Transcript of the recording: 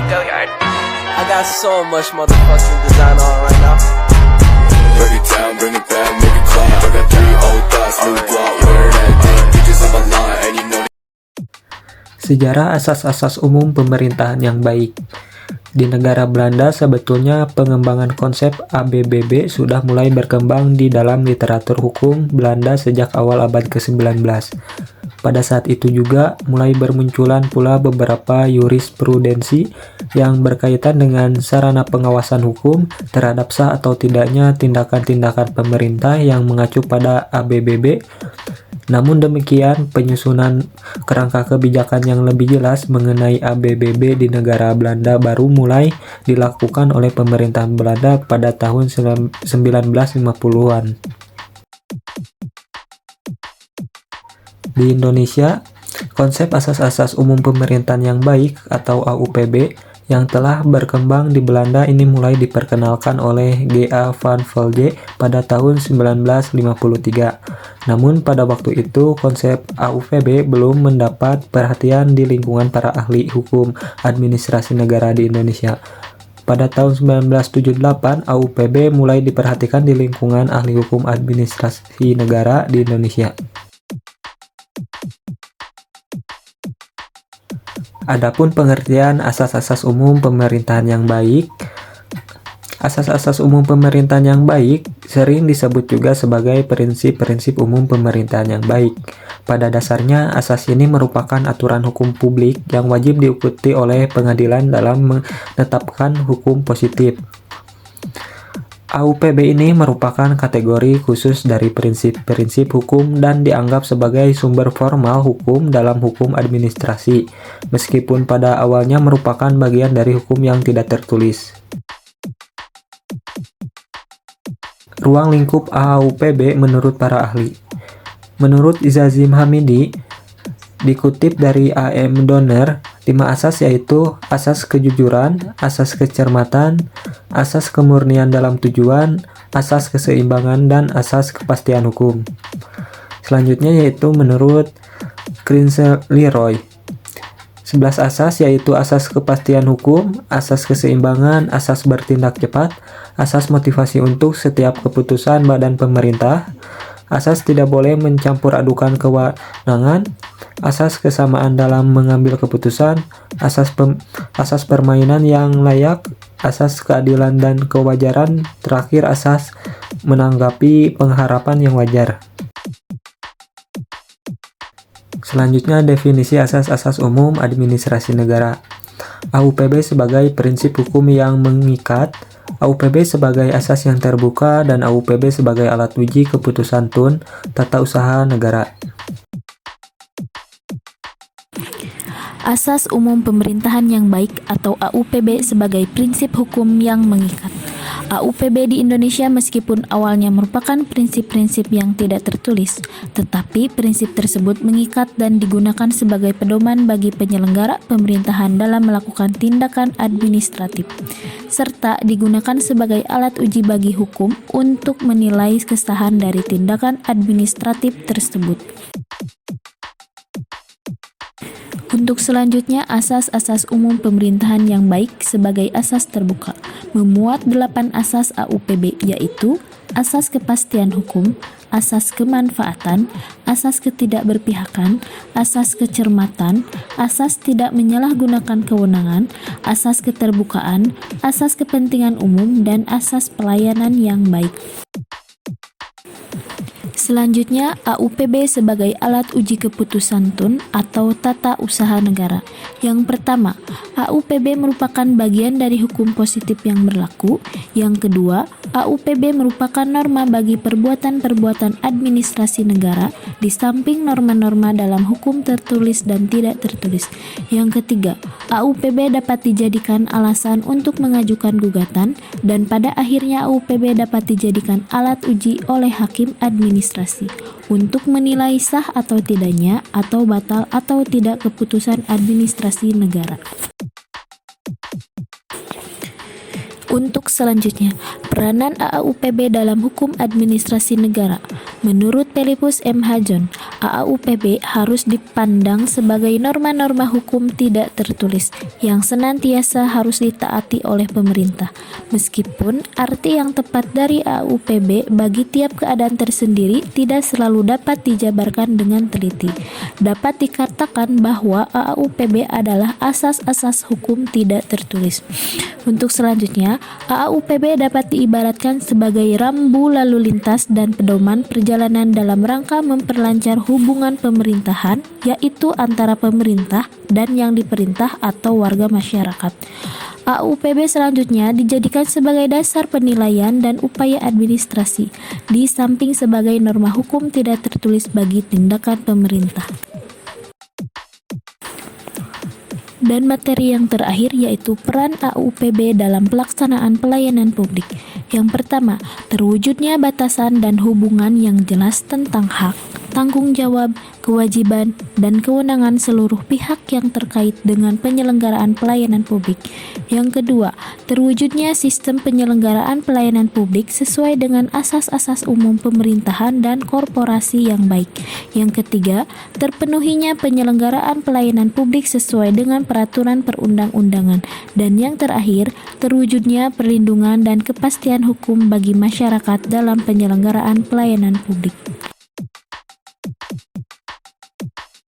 Go yard. I got so much motherfucking design on right now. Break it down, bring it back, make it clap. I got 3 old thoughts, new block, where that damn bitches on my line, and you know. Sejarah asas-asas umum pemerintahan yang baik. Di negara Belanda sebetulnya pengembangan konsep ABBB sudah mulai berkembang di dalam literatur hukum Belanda sejak awal abad ke-19. Pada saat itu juga mulai bermunculan pula beberapa jurisprudensi yang berkaitan dengan sarana pengawasan hukum terhadap sah atau tidaknya tindakan-tindakan pemerintah yang mengacu pada ABBB. Namun demikian, penyusunan kerangka kebijakan yang lebih jelas mengenai ABBB di negara Belanda baru mulai dilakukan oleh pemerintahan Belanda pada tahun 1950-an. Di Indonesia, konsep asas-asas umum pemerintahan yang baik atau AUPB yang telah berkembang di Belanda ini mulai diperkenalkan oleh G.A. van Velze pada tahun 1953. Namun pada waktu itu konsep AUPB belum mendapat perhatian di lingkungan para ahli hukum administrasi negara di Indonesia. Pada tahun 1978, AUPB mulai diperhatikan di lingkungan ahli hukum administrasi negara di Indonesia. Adapun pengertian asas-asas umum pemerintahan yang baik. Asas-asas umum pemerintahan yang baik sering disebut juga sebagai prinsip-prinsip umum pemerintahan yang baik. Pada dasarnya, asas ini merupakan aturan hukum publik yang wajib diikuti oleh pengadilan dalam menetapkan hukum positif. AUPB ini merupakan kategori khusus dari prinsip-prinsip hukum dan dianggap sebagai sumber formal hukum dalam hukum administrasi, meskipun pada awalnya merupakan bagian dari hukum yang tidak tertulis. Ruang lingkup AUPB menurut para ahli. Menurut Izazim Hamidi, dikutip dari A.M. Donner, 5 asas yaitu asas kejujuran, asas kecermatan, asas kemurnian dalam tujuan, asas keseimbangan, dan asas kepastian hukum. Selanjutnya yaitu menurut Krinzel-Leroy, 11 asas yaitu asas kepastian hukum, asas keseimbangan, asas bertindak cepat, asas motivasi untuk setiap keputusan badan pemerintah, asas tidak boleh mencampur adukan kewenangan, asas kesamaan dalam mengambil keputusan, asas permainan yang layak, asas keadilan dan kewajaran, terakhir asas menanggapi pengharapan yang wajar. Selanjutnya definisi asas-asas umum administrasi negara. AUPB sebagai prinsip hukum yang mengikat, AUPB sebagai asas yang terbuka, dan AUPB sebagai alat uji keputusan TUN tata usaha negara. Asas umum pemerintahan yang baik atau AUPB sebagai prinsip hukum yang mengikat. AUPB di Indonesia meskipun awalnya merupakan prinsip-prinsip yang tidak tertulis, tetapi prinsip tersebut mengikat dan digunakan sebagai pedoman bagi penyelenggara pemerintahan dalam melakukan tindakan administratif, serta digunakan sebagai alat uji bagi hukum untuk menilai kesahan dari tindakan administratif tersebut. Untuk selanjutnya, asas-asas umum pemerintahan yang baik sebagai asas terbuka memuat 8 asas AUPB, yaitu asas kepastian hukum, asas kemanfaatan, asas ketidakberpihakan, asas kecermatan, asas tidak menyalahgunakan kewenangan, asas keterbukaan, asas kepentingan umum, dan asas pelayanan yang baik. Selanjutnya, AUPB sebagai alat uji keputusan TUN atau tata usaha negara. Yang pertama, AUPB merupakan bagian dari hukum positif yang berlaku. Yang kedua, AUPB merupakan norma bagi perbuatan-perbuatan administrasi negara di samping norma-norma dalam hukum tertulis dan tidak tertulis. Yang ketiga, AUPB dapat dijadikan alasan untuk mengajukan gugatan, dan pada akhirnya AUPB dapat dijadikan alat uji oleh hakim administrasi untuk menilai sah atau tidaknya atau batal atau tidak keputusan administrasi negara. Untuk selanjutnya, peranan AAUPB dalam hukum administrasi negara. Menurut Philippus M. Hajon, AAUPB harus dipandang sebagai norma-norma hukum tidak tertulis yang senantiasa harus ditaati oleh pemerintah. Meskipun arti yang tepat dari AAUPB bagi tiap keadaan tersendiri tidak selalu dapat dijabarkan dengan teliti. Dapat dikatakan bahwa AAUPB adalah asas-asas hukum tidak tertulis. Untuk selanjutnya, AAUPB dapat diibaratkan sebagai rambu lalu lintas dan pedoman perjalanan dalam rangka memperlancar hubungan pemerintahan, yaitu antara pemerintah dan yang diperintah atau warga masyarakat. AAUPB selanjutnya dijadikan sebagai dasar penilaian dan upaya administrasi, di samping sebagai norma hukum tidak tertulis bagi tindakan pemerintah. Dan materi yang terakhir yaitu peran AAUPB dalam pelaksanaan pelayanan publik. Yang pertama, terwujudnya batasan dan hubungan yang jelas tentang hak, tanggung jawab, kewajiban, dan kewenangan seluruh pihak yang terkait dengan penyelenggaraan pelayanan publik. Yang kedua, terwujudnya sistem penyelenggaraan pelayanan publik sesuai dengan asas-asas umum pemerintahan dan korporasi yang baik. Yang ketiga, terpenuhinya penyelenggaraan pelayanan publik sesuai dengan peraturan perundang-undangan. Dan yang terakhir, terwujudnya perlindungan dan kepastian hukum bagi masyarakat dalam penyelenggaraan pelayanan publik.